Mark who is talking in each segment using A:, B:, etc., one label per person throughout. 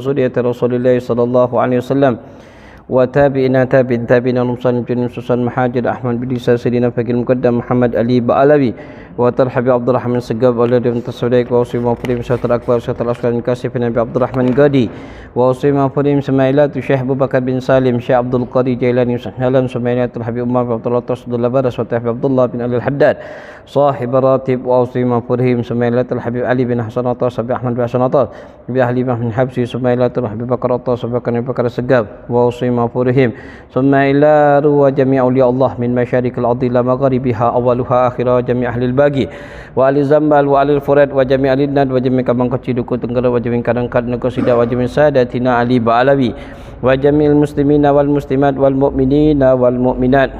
A: وذرية رسول الله صلى الله عليه وسلم وتابعنا تابعين المصنف سوسن محاجر أحمد بن سيدنا فقيه المقدم محمد علي بعلوي وترحب عبد الرحمن سقاب والذي تصدق وصيم فريم شاطر أكبر شاطر أسكان كاسف نبي عبد الرحمن قادي وصيم فريم سمايلات الشيخ أبو بكر بن سالم شيخ عبد القادر جيلاني سهلا سمايلات الحبيب أمام عبد الله تصد البرس وتحبي عبد الله بن علي الحداد صاحب راتب وصيم فريم سمايلات الحبيب علي بن حسن عطاس أبي أحمد بن حسن عطاس أبي أهلي بن حبسي سمايلات الحبيب بكر عطاس أبي بكر السقاب وصيم فريم ثم إلى روى جميع أولياء الله من مشارق الأرض إلى مغاربها أولها آخرها جميع أهل الباقي وآل الزنبال وآل الفرات وجميع أهل الند وجميع كبان كتشي دكو تنقر وجميع كدنكات نقصدا وجميع سادتنا علي بعلوي وجميع المسلمين والمسلمات والمؤمنين والمؤمنات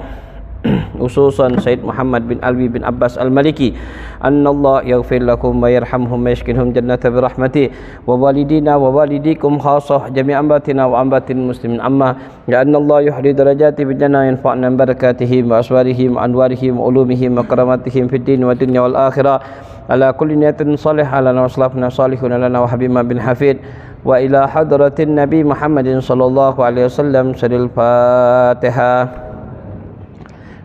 A: خصوصا سيد محمد بن علوي بن عباس المالكي أن الله يغفر لكم ويرحمهم ويسكنهم جنة برحمته ووالدينا ووالديكم خاصة جميع أنباتنا وأنبات المسلمين أما لأن الله يحري درجات بالجنة ينفعنا بركاتهم وأسوارهم وأنوارهم وعلومهم وكراماتهم في الدين والدنيا والآخرة على كل نية صالحة لنا وأسلافنا صالحون لنا وحبيبنا بن حفيد وإلى حضرة النبي محمد صلى الله عليه وسلم سر الفاتحة.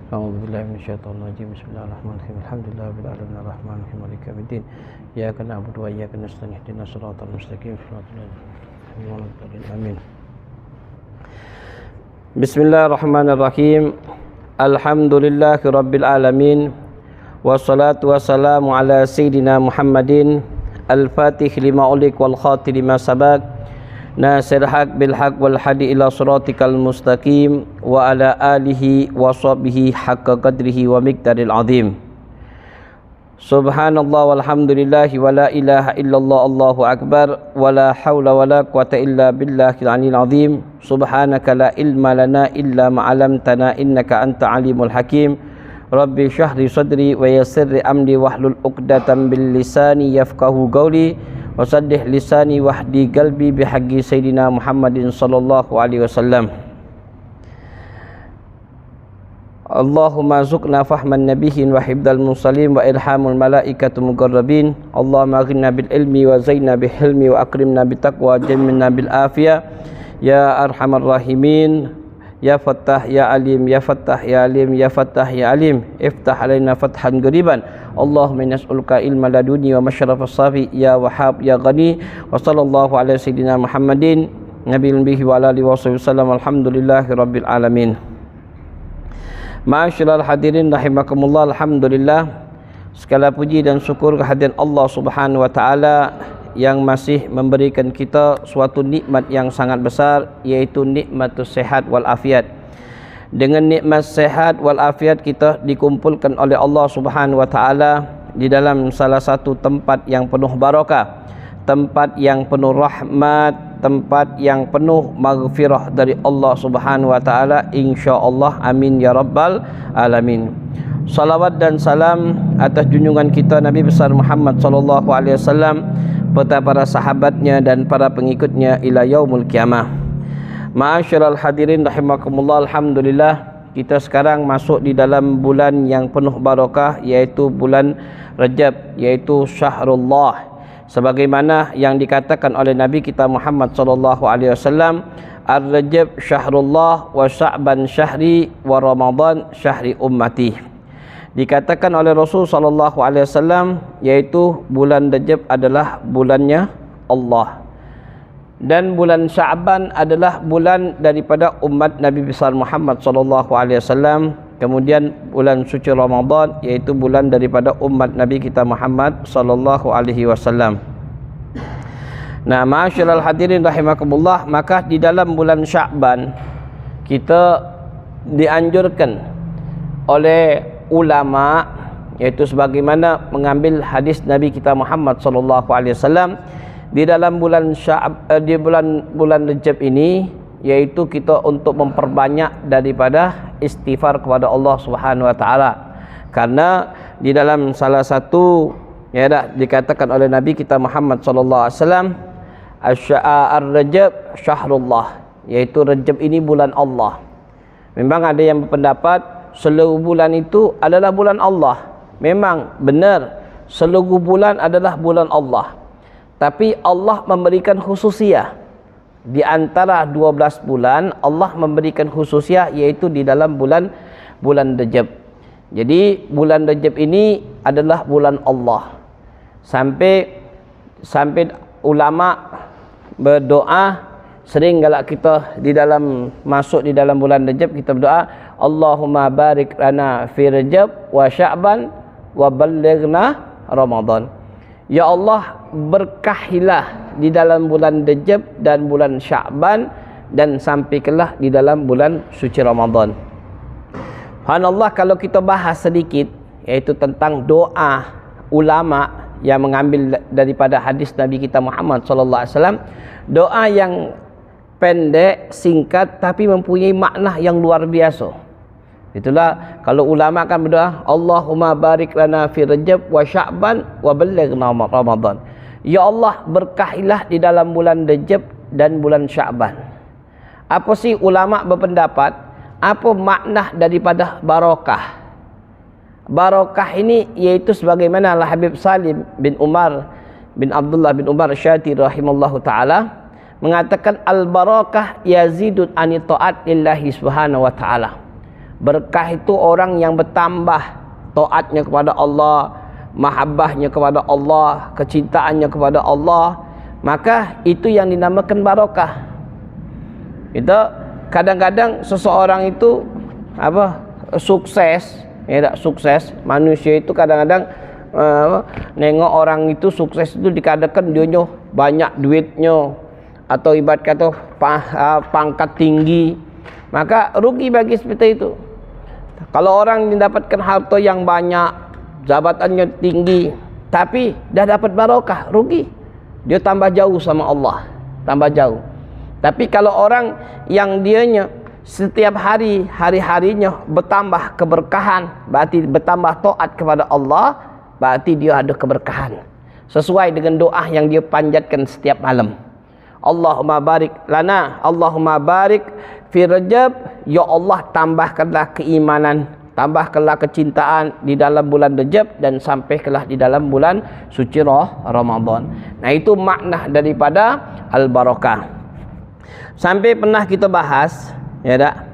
A: أعوذ بالله من الشيطان الرجيم بسم الله الرحمن الرحيم الحمد لله رب العالمين الرحمن الرحيم مالك يوم الدين إياك نعبد وإياك نستعين اهدنا الصراط المستقيم صراط الذين أنعمت عليهم آمين. بسم الله الرحمن الرحيم الحمد لله رب العالمين والصلاة والسلام على سيدنا محمد الفاتح لما أغلق والخاتم لما سبق ناصر الحق بالحق والهادي إلى صراطك المستقيم وعلى آله وصحبه حق قدره ومقداره العظيم. سبحان الله والحمد لله ولا إله إلا الله الله أكبر ولا حول ولا قوة إلا بالله العلي العظيم. سبحانك لا علم لنا إلا ما علمتنا إنك أنت عليم الحكيم. ربي اشرح لي صدري ويسر لي أمري واحلل عقدة من لساني يفقهوا قولي wasaddih lisani wahdi qalbi bihaqqi sayyidina Muhammadin sallallahu alaihi wasallam. Allahumma zuqna fahman nabiyyin wa hibdal mursalin wa ilhamul malaikatul muqarrabin. Allahumma aghnina bil ilmi wa zainna bil hilmi wa akrimna bit taqwa jamilna bil afiyah ya arhamar rahimin ya fattah ya alim ya fattah ya alim ya fattah ya alim iftah alaina fathan qariban. Allahumma nas'aluka ilman laduni wa masyrafas safi ya wahhab ya ghani wa sallallahu ala sayyidina Muhammadin nabiyil bihi wa ala alihi wasallam. Alhamdulillahi rabbil alamin. Ma'asyiral hadirin rahimakumullah, alhamdulillah segala puji dan syukur kehadiran Allah Subhanahu wa taala yang masih memberikan kita suatu nikmat yang sangat besar, yaitu nikmatus sehat wal afiat. Dengan nikmat sehat wal afiat kita dikumpulkan oleh Allah Subhanahu wa taala di dalam salah satu tempat yang penuh barakah, tempat yang penuh rahmat, tempat yang penuh maghfirah dari Allah Subhanahu wa taala, insyaallah. Amin ya rabbal alamin. Salawat dan salam atas junjungan kita Nabi besar Muhammad sallallahu alaihi wasallam, beserta para sahabatnya dan para pengikutnya ila yaumul qiyamah. Ma'asyiral hadirin rahimakumullah, alhamdulillah kita sekarang masuk di dalam bulan yang penuh barakah, yaitu bulan Rajab, yaitu syahrullah, sebagaimana yang dikatakan oleh Nabi kita Muhammad sallallahu alaihi wasallam, ar-Rajab syahrullah wa Sya'ban syahri wa Ramadan syahri ummati. Dikatakan oleh Rasul sallallahu alaihi wasallam, yaitu bulan Rajab adalah bulannya Allah, dan bulan Sya'ban adalah bulan daripada umat Nabi besar Muhammad sallallahu alaihi wasallam. Kemudian bulan suci Ramadan, yaitu bulan daripada umat Nabi kita Muhammad sallallahu alaihi wasallam. Nah, ma'asyiral hadirin rahimakumullah, maka di dalam bulan Sya'ban kita dianjurkan oleh ulama, yaitu sebagaimana mengambil hadis Nabi kita Muhammad sallallahu alaihi wasallam, di dalam bulan di bulan Rajab ini, yaitu kita untuk memperbanyak daripada istighfar kepada Allah Subhanahu wa taala. Karena di dalam salah satu dikatakan oleh Nabi kita Muhammad sallallahu alaihi wasallam, ar-Rajab syahrullah, yaitu Rajab ini bulan Allah. Memang ada yang berpendapat seluruh bulan itu adalah bulan Allah. Memang benar, seluruh bulan adalah bulan Allah. Tapi Allah memberikan khususiyah. di antara 12 bulan Allah memberikan khususiah, yaitu di dalam bulan Rajab. Jadi bulan Rajab ini adalah bulan Allah. Sampai ulama berdoa, sering galak kita masuk di dalam bulan Rajab, kita berdoa, Allahumma barik lana fi Rajab wa Sya'ban wa ballighna Ramadan. Ya Allah, berkahilah di dalam bulan Rajab dan bulan Sya'ban, dan sampaikanlah di dalam bulan suci Ramadan. Subhanallah, kalau kita bahas sedikit, yaitu tentang doa ulama yang mengambil daripada hadis Nabi kita Muhammad sallallahu alaihi wasallam, doa yang pendek, singkat, tapi mempunyai makna yang luar biasa. Itulah kalau ulama kan berdoa, Allahumma barik lana fi Rajab wa Sya'ban wa ballighna Ramadan. Ya Allah, berkahilah di dalam bulan Rajab dan bulan Sya'ban. Apa sih ulama berpendapat? Apa makna daripada barakah? Barakah ini yaitu sebagaimana Al-Habib Salim bin Umar bin Abdullah bin Umar Syati rahimallahu taala mengatakan, al-barakah yazidun ani ta'at lillahi subhanahu wa ta'ala. Berkah itu orang yang bertambah taatnya kepada Allah, mahabbahnya kepada Allah, kecintaannya kepada Allah, maka itu yang dinamakan barakah. Itu kadang-kadang seseorang itu sukses, tak sukses. Manusia itu kadang-kadang nengok orang itu sukses itu dikatakan dia banyak duitnya, atau ibarat kata pangkat tinggi, maka rugi bagi seperti itu. Kalau orang mendapatkan harta yang banyak, jabatannya tinggi, tapi dah dapat barakah, rugi. Dia tambah jauh sama Allah, tambah jauh. Tapi kalau orang yang dianya setiap hari-harinya bertambah keberkahan, berarti bertambah taat kepada Allah, berarti dia ada keberkahan. Sesuai dengan doa yang dia panjatkan setiap malam. Allahumma barik lana, Allahumma barik fi Rajab, ya Allah tambahkanlah keimanan, tambahkanlah kecintaan di dalam bulan Rajab, dan sampaikanlah di dalam bulan suci Ramadan. Nah, itu makna daripada al-barakah. Sampai pernah kita bahas, ya tak,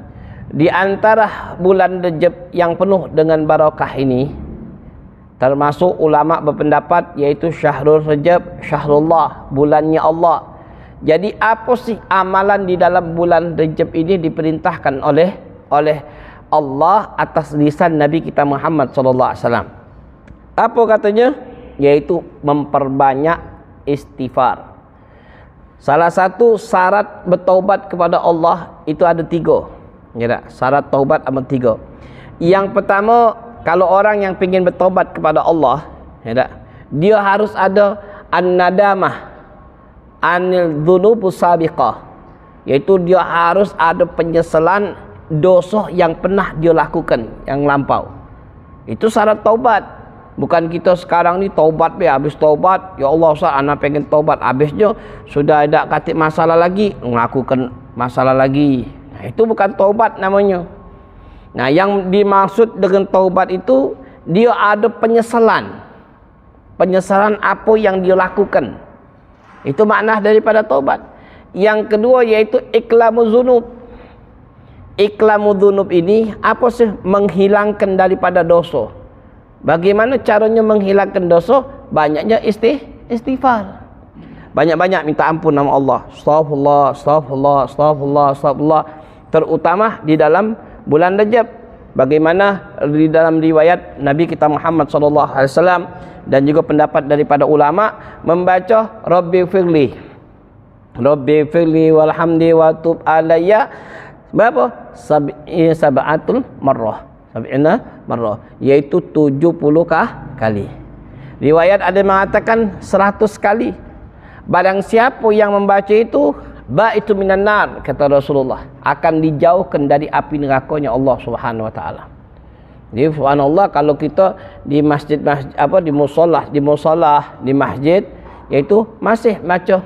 A: di antara bulan Rajab yang penuh dengan barakah ini, termasuk ulama berpendapat yaitu Syahrul Rajab, Syahrullah, bulannya Allah. Jadi apa sih amalan di dalam bulan Rajab ini diperintahkan oleh Allah atas lisan Nabi kita Muhammad sallallahu alaihi wasallam? Apa katanya? Yaitu memperbanyak istighfar. Salah satu syarat bertaubat kepada Allah itu ada 3. Ya tak? Syarat taubat ada 3. Yang pertama, kalau orang yang ingin bertaubat kepada Allah, ya tak? Dia harus ada an-nadamah anil dzunubus sabiqah, yaitu dia harus ada penyesalan dosa yang pernah dia lakukan yang lampau. Itu syarat taubat. Bukan kita sekarang ni taubat habis taubat, ya Allah Ustaz ana pengen taubat, habisnya sudah ada katik masalah lagi, melakukan masalah lagi. Nah, itu bukan taubat namanya. Nah, yang dimaksud dengan taubat itu dia ada penyesalan. Penyesalan apa yang dia lakukan. Itu makna daripada taubat. Yang kedua yaitu iqlamu dzunub. Iqlamu dzunub ini apa sih? Menghilangkan daripada dosa. Bagaimana caranya menghilangkan dosa? Banyaknya istighfar. Banyak-banyak minta ampun nama Allah. Astaghfirullah, astaghfirullah, astaghfirullah, astaghfirullah. Terutama di dalam bulan Rajab. Bagaimana di dalam riwayat Nabi kita Muhammad sallallahu alaihi wasallam dan juga pendapat daripada ulama membaca Rabbi firli walhamdi wa tub alayya berapa? Sab'atul marrah. Sab'ina marrah, yaitu 70 kali. Riwayat ada mengatakan 100 kali. Barang siapa yang membaca itu, baitu minan nar, kata Rasulullah, akan dijauhkan dari api nerakanya Allah Subhanahu wa taala. Jadi subhanallah, kalau kita di masjid di musolah di masjid, yaitu masih baca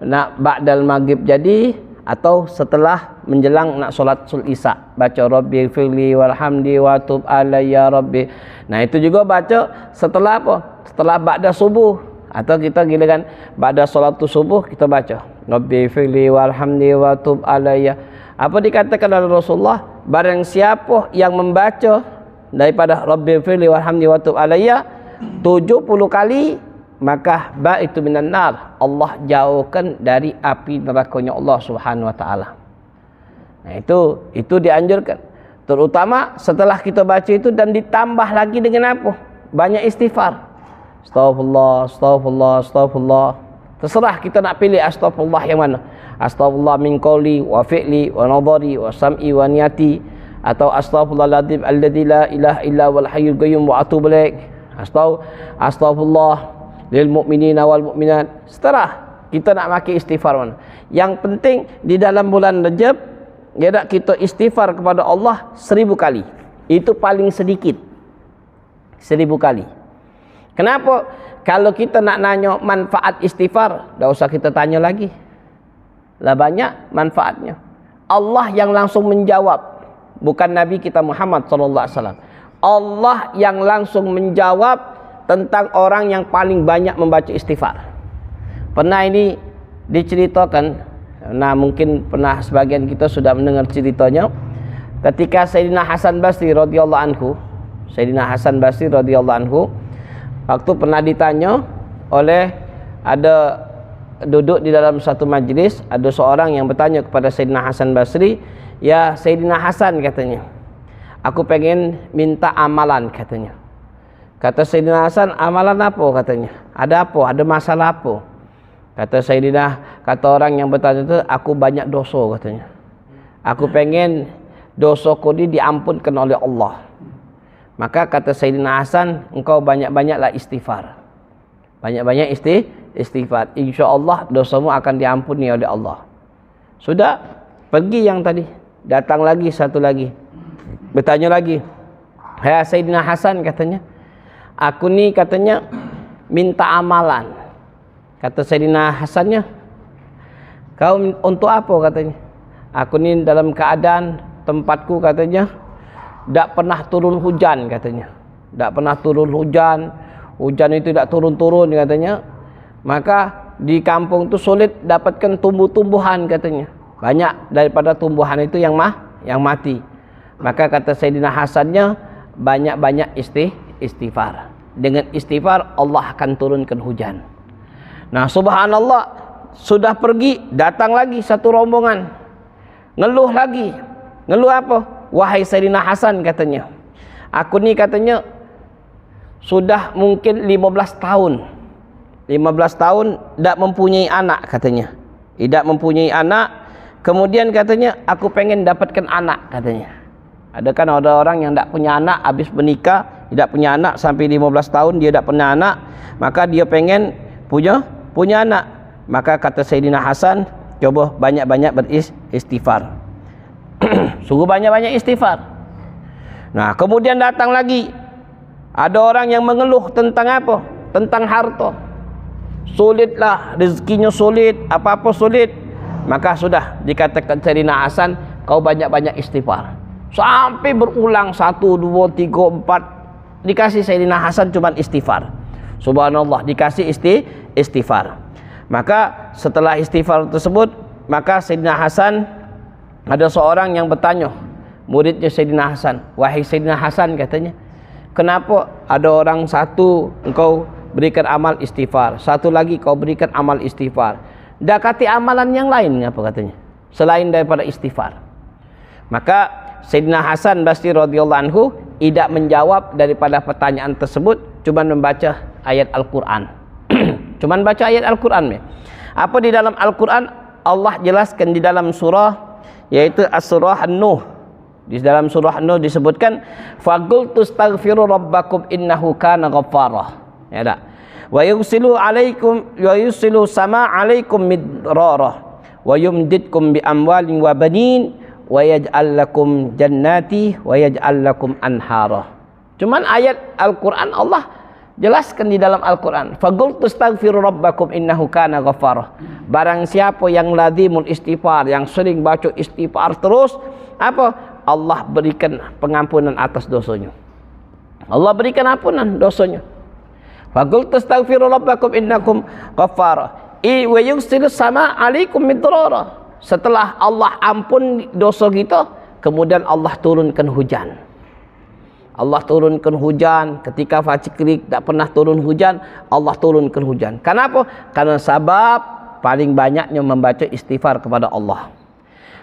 A: nak ba'dal maghrib jadi atau setelah menjelang nak solat isya, baca Rabbi firli walhamdi wa tub alayya Rabbi. Nah, itu juga baca setelah apa? Setelah ba'da subuh Atau kita giliran pada solat subuh kita baca Rabbi firli warhamni wa tub alayya. Apa dikatakan oleh Rasulullah? Barang siapa yang membaca daripada Rabbi firli warhamni wa tub alayya 70 kali, maka baitu minan nar, Allah jauhkan dari api nerakanya Allah Subhanahu wa taala. Nah, itu dianjurkan. Terutama setelah kita baca itu dan ditambah lagi dengan apa? Banyak istighfar. Astaghfirullah, astaghfirullah, astaghfirullah. Terserah kita nak pilih astaghfirullah yang mana. Astaghfirullah min qawli wa fi'li wa nadhari wa sam'i wa niyati, atau astaghfirullahaladzim alladzi la ilaha illa wal hayyul qayyum wa atubu ilaik. Astaghfirullah lil mu'minina wal mu'minat. Setelah kita nak pakai istighfar mana. Yang penting di dalam bulan Rajab kita istighfar kepada Allah 1000 kali. Itu paling sedikit 1000 kali. Kenapa? Kalau kita nak nanya manfaat istighfar, tak usah kita tanya lagi. Lah banyak manfaatnya. Allah yang langsung menjawab, bukan Nabi kita Muhammad sallallahu alaihi wasallam. Allah yang langsung menjawab tentang orang yang paling banyak membaca istighfar. Pernah ini diceritakan, nah mungkin pernah sebagian kita sudah mendengar ceritanya, ketika Sayyidina Hasan Basri radhiyallahu anhu, waktu pernah ditanya oleh, ada duduk di dalam satu majlis, ada seorang yang bertanya kepada Sayyidina Hasan Basri, "Ya Sayyidina Hasan," katanya, "aku pengen minta amalan," katanya. Kata Sayyidina Hasan, "Amalan apa?" katanya. "Ada apa? Ada masalah apa?" Kata orang yang bertanya itu, "Aku banyak dosa," katanya. "Aku pengen dosaku ini diampunkan oleh Allah." Maka kata Sayyidina Hasan, "Engkau banyak-banyaklah istighfar. Banyak-banyak istighfar. InsyaAllah dosamu akan diampuni oleh Allah." Sudah, pergi yang tadi. Datang lagi satu lagi. Bertanya lagi. "Ya Sayyidina Hasan," katanya, "aku ni," katanya, "minta amalan." Kata Sayyidina Hasannya, "Kau untuk apa?" katanya. "Aku ni dalam keadaan tempatku," katanya, "tak pernah turun hujan," katanya. "Tak pernah turun hujan. Hujan itu tak turun-turun," katanya. "Maka di kampung tu sulit dapatkan tumbuh-tumbuhan," katanya. "Banyak daripada tumbuhan itu yang mati." Maka kata Sayyidina Hasannya, "Banyak-banyak istighfar. Dengan istighfar Allah akan turunkan hujan." Nah, subhanallah, sudah pergi, datang lagi satu rombongan. Ngeluh lagi. Ngeluh apa? "Wahai Sayyidina Hasan," katanya, "aku ni," katanya, "sudah mungkin 15 tahun. 15 tahun tak mempunyai anak," katanya. Tidak mempunyai anak. Kemudian katanya, "Aku pengen dapatkan anak," katanya. Ada kan ada orang yang tak punya anak, habis menikah, tidak punya anak sampai 15 tahun dia tak punya anak, maka dia pengen punya anak. Maka kata Sayyidina Hasan, "Coba banyak-banyak beristighfar." Suruh banyak-banyak istighfar. Nah, kemudian datang lagi. Ada orang yang mengeluh tentang apa? Tentang harta. Sulitlah, rezekinya sulit, apa-apa sulit. Maka sudah dikatakan Sayyidina Hasan, "Kau banyak-banyak istighfar." Sampai berulang 1, 2, 3, 4. Dikasih Sayyidina Hasan cuma istighfar. Subhanallah, dikasih istighfar. Maka setelah istighfar tersebut, maka Sayyidina Hasan, ada seorang yang bertanya, muridnya Sayyidina Hasan, "Wahai Sayyidina Hasan," katanya, "kenapa ada orang satu engkau berikan amal istighfar, satu lagi kau berikan amal istighfar, dakati amalan yang lain apa?" katanya, "selain daripada istighfar." Maka Sayyidina Hasan Basri radhiyallahu anhu tidak menjawab daripada pertanyaan tersebut, cuma membaca ayat Al-Quran. Cuma baca ayat Al-Quran. Apa di dalam Al-Quran? Allah jelaskan di dalam surah, yaitu As-Surah An-Nuh. Di dalam surah An-Nuh disebutkan, "Faqultu astaghfiru rabbakum innahu kana ghaffara." Ya tak? "Wa yursilu sama 'alaikum midrara wa yumdidkum bi amwalin wa banin wa yaj'al lakum jannati wa yaj'al lakum anhara." Cuman ayat Al-Quran Allah jelaskan di dalam Al-Quran, "Faqultu astaghfiru rabbakum innahu kana ghaffara." Barang siapa yang lazimul istighfar, yang sering baca istighfar terus, apa? Allah berikan pengampunan atas dosanya. Allah berikan ampunan dosanya. Faqul tastaghfiru rabbakum innakum ghaffar. Wa yursilis sama 'alaikum midrara. Setelah Allah ampun dosa kita, kemudian Allah turunkan hujan. Allah turunkan hujan. Ketika Facikrik tak pernah turun hujan, Allah turunkan hujan. Kenapa? Karena sebab paling banyaknya membaca istighfar kepada Allah.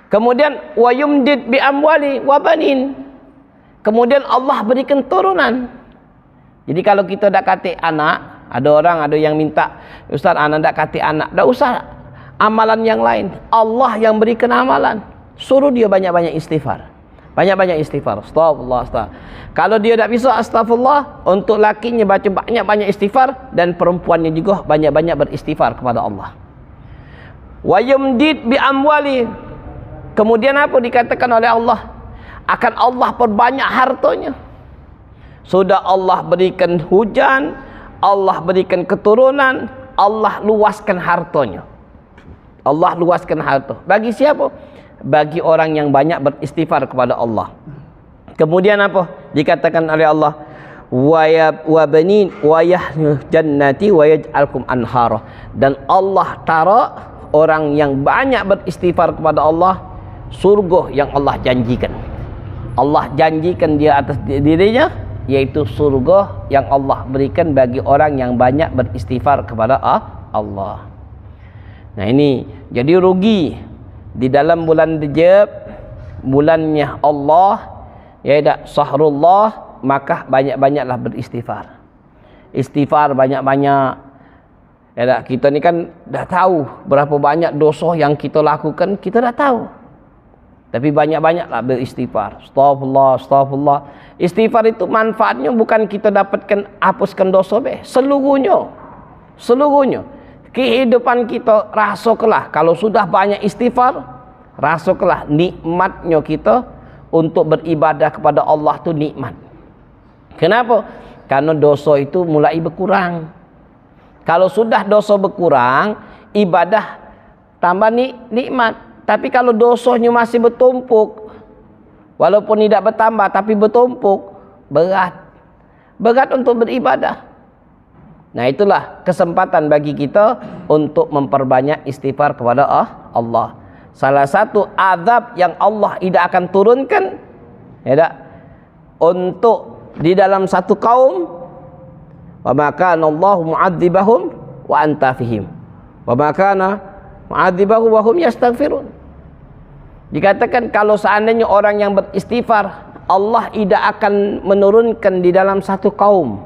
A: Kemudian wa yumdid bi amwali wa banin. Kemudian Allah berikan turunan. Jadi kalau kita dak kata anak, ada yang minta, Ustaz anak dak kata anak, dak usah amalan yang lain. Allah yang berikan amalan. Suruh dia banyak-banyak istighfar. Banyak-banyak istighfar. Astagfirullah, astagfirullah. Kalau dia tak bisa astagfirullah, untuk lakinya baca banyak-banyak istighfar, dan perempuannya juga banyak-banyak beristighfar kepada Allah. Wa yumdid bi amwali. Kemudian apa dikatakan oleh Allah? Akan Allah perbanyak hartanya. Sudah Allah berikan hujan, Allah berikan keturunan, Allah luaskan hartanya. Allah luaskan harta. Bagi siapa? Bagi orang yang banyak beristighfar kepada Allah. Kemudian apa? Dikatakan oleh Allah, wa banin wa jannati wa yaj'alkum anhara. Dan Allah tara orang yang banyak beristighfar kepada Allah, surga yang Allah janjikan. Allah janjikan dia atas dirinya, yaitu surga yang Allah berikan bagi orang yang banyak beristighfar kepada Allah. Nah ini, jadi rugi di dalam bulan Rajab, bulannya Allah, ya tak, Syahrullah, maka banyak-banyaklah beristighfar. Istighfar banyak-banyak. Ya tak, kita ni kan dah tahu berapa banyak dosa yang kita lakukan, kita dah tahu. Tapi banyak-banyaklah beristighfar. Astagfirullah, astagfirullah. Istighfar itu manfaatnya bukan kita dapatkan hapuskan dosa be, seluruhnya. Seluruhnya. Kehidupan kita rasakanlah, kalau sudah banyak istighfar, rasakanlah nikmatnya kita untuk beribadah kepada Allah tu nikmat. Kenapa? Karena dosa itu mulai berkurang. Kalau sudah dosa berkurang, ibadah tambah nikmat. Tapi kalau dosanya masih bertumpuk, walaupun tidak bertambah tapi bertumpuk, berat. Berat untuk beribadah. Nah itulah kesempatan bagi kita untuk memperbanyak istighfar kepada Allah. Salah satu azab yang Allah tidak akan turunkan, ya tak, untuk di dalam satu kaum, wa ma kana Allahu mu'adzibahum wa anta fihim, wa ma kana mu'adzibahum wa hum yastaghfirun. Dikatakan kalau seandainya orang yang beristighfar, Allah tidak akan menurunkan di dalam satu kaum.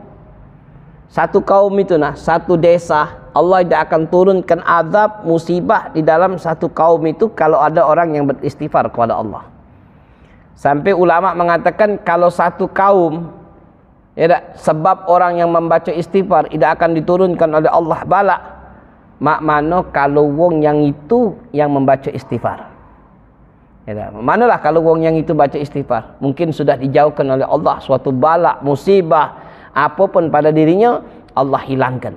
A: Satu kaum itu satu desa, Allah tidak akan turunkan azab, musibah di dalam satu kaum itu kalau ada orang yang beristighfar kepada Allah. Sampai ulama mengatakan kalau satu kaum, ya tak, sebab orang yang membaca istighfar tidak akan diturunkan oleh Allah bala. Mak mano kalau wong yang itu yang membaca istighfar. Ya, manalah kalau wong yang itu baca istighfar, mungkin sudah dijauhkan oleh Allah suatu bala, musibah, apapun pada dirinya, Allah hilangkan.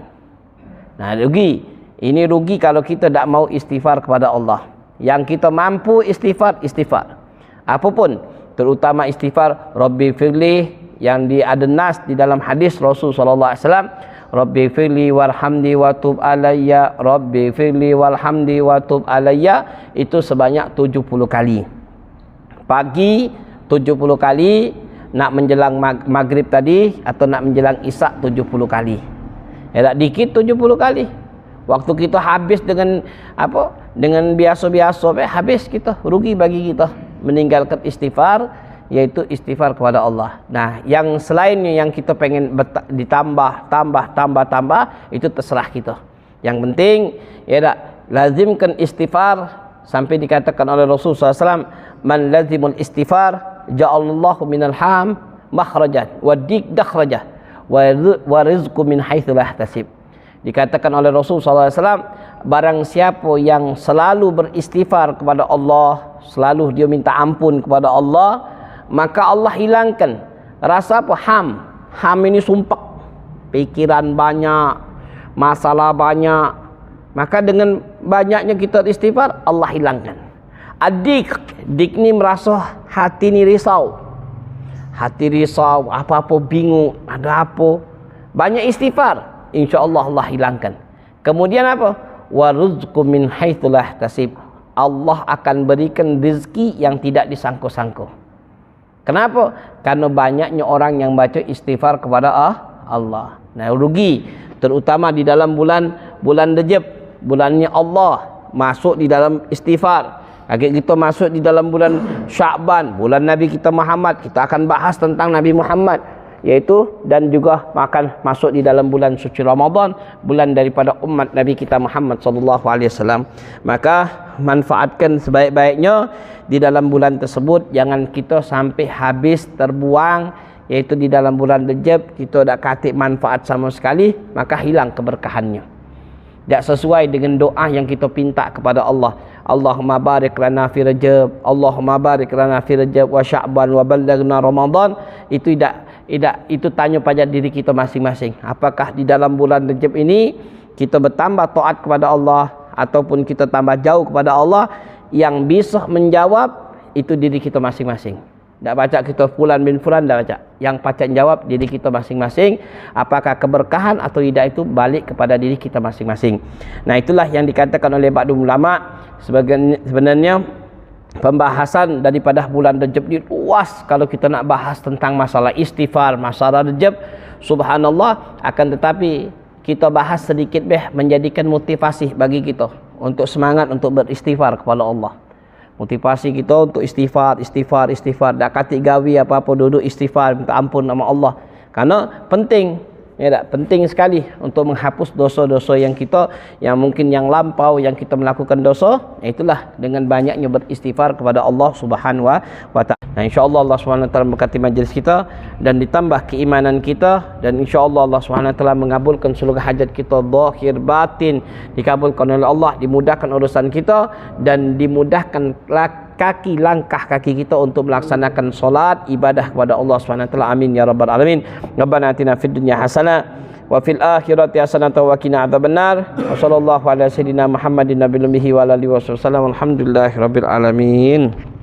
A: Nah rugi, ini rugi kalau kita tak mau istighfar kepada Allah. Yang kita mampu istighfar, istighfar. Apapun, terutama istighfar Rabbi firli, yang ada nas di dalam hadis Rasul sallallahu alaihi wasallam, Rabbi firli warhamni wa tub alayya, Rabbi firli warhamni wa tub alayya, itu sebanyak 70 kali. Pagi 70 kali, nak menjelang maghrib tadi atau nak menjelang isyak 70 kali. Ya tak dikit 70 kali. Waktu kita habis dengan apa? Dengan biasa-biasa habis kita, rugi bagi kita meninggalkan istighfar, yaitu istighfar kepada Allah. Nah, yang selainnya yang kita pengen tambah, itu terserah kita. Yang penting ya tak, lazimkan istighfar, sampai dikatakan oleh Rasulullah SAW, man lazimul istighfar ja'alallahu minal ham makhrajat wa dakhraja wa rizqu min haitsu la yahtasib. Dikatakan oleh Rasulullah SAW, barang siapa yang selalu beristighfar kepada Allah, selalu dia minta ampun kepada Allah, maka Allah hilangkan rasa apa? Ham ini sumpek, pikiran banyak, masalah banyak. Maka dengan banyaknya kita istighfar, Allah hilangkan. Dik ni merasa hati ni risau. Hati risau, apa-apa bingung, ada apa. Banyak istighfar, insya-Allah Allah hilangkan. Kemudian apa? Wa rizqu min haitsu la yahtasib. Allah akan berikan rezeki yang tidak disangka-sangka. Kenapa? Karena banyaknya orang yang baca istighfar kepada Allah. Nah, rugi terutama di dalam bulan Rejab, bulannya Allah, masuk di dalam istighfar. Kita masuk di dalam bulan Sya'ban, bulan Nabi kita Muhammad, kita akan bahas tentang Nabi Muhammad, yaitu dan juga akan masuk di dalam bulan suci Ramadan, bulan daripada umat Nabi kita Muhammad sallallahu alaihi wasallam. Maka manfaatkan sebaik-baiknya di dalam bulan tersebut, jangan kita sampai habis terbuang, yaitu di dalam bulan Rejab kita tak katik manfaat sama sekali, maka hilang keberkahannya. Tak sesuai dengan doa yang kita pinta kepada Allah. Allahumma barik lana fi Rajab, Allahumma barik lana fi Rajab wa Sya'ban wa ballaghna Ramadan. Itu itu tanya pada diri kita masing-masing. Apakah di dalam bulan Rajab ini kita bertambah taat kepada Allah ataupun kita tambah jauh kepada Allah? Yang bisa menjawab itu diri kita masing-masing. Tak baca kita fulan bin fulan, tak baca. Yang pacak jawab diri kita masing-masing. Apakah keberkahan atau tidak itu balik kepada diri kita masing-masing. Nah, itulah yang dikatakan oleh ba'dul ulama. Sebenarnya pembahasan daripada bulan Rejab ini luas. Kalau kita nak bahas tentang masalah istighfar, masalah Rejab, subhanallah. Akan tetapi kita bahas sedikit menjadikan motivasi bagi kita untuk semangat untuk beristighfar kepada Allah. Motivasi kita untuk istighfar. Tak katik gawi apa-apa, duduk istighfar, minta ampun nama Allah. Karena penting, ya tak? Penting sekali untuk menghapus dosa-dosa yang kita, yang mungkin yang lampau, yang kita melakukan dosa. Itulah dengan banyaknya beristighfar kepada Allah Subhanahu wa taala. Nah, insya-Allah Allah Subhanahu wa taala memberkati majlis kita dan ditambah keimanan kita, dan insya-Allah Allah Subhanahu wa taala mengabulkan seluruh hajat kita zahir batin, dikabulkan oleh Allah, dimudahkan urusan kita dan dimudahkan langkah kaki kita untuk melaksanakan solat ibadah kepada Allah Subhanahu wa taala. Amin ya rabbal alamin. Rabbana atina fid dunya hasanah wa fil akhirati hasanah wa qina adzabannar. Wa sallallahu ala sayidina Muhammadin nabiyil ummi wa alihi wasallam. Alhamdulillahirabbil alamin.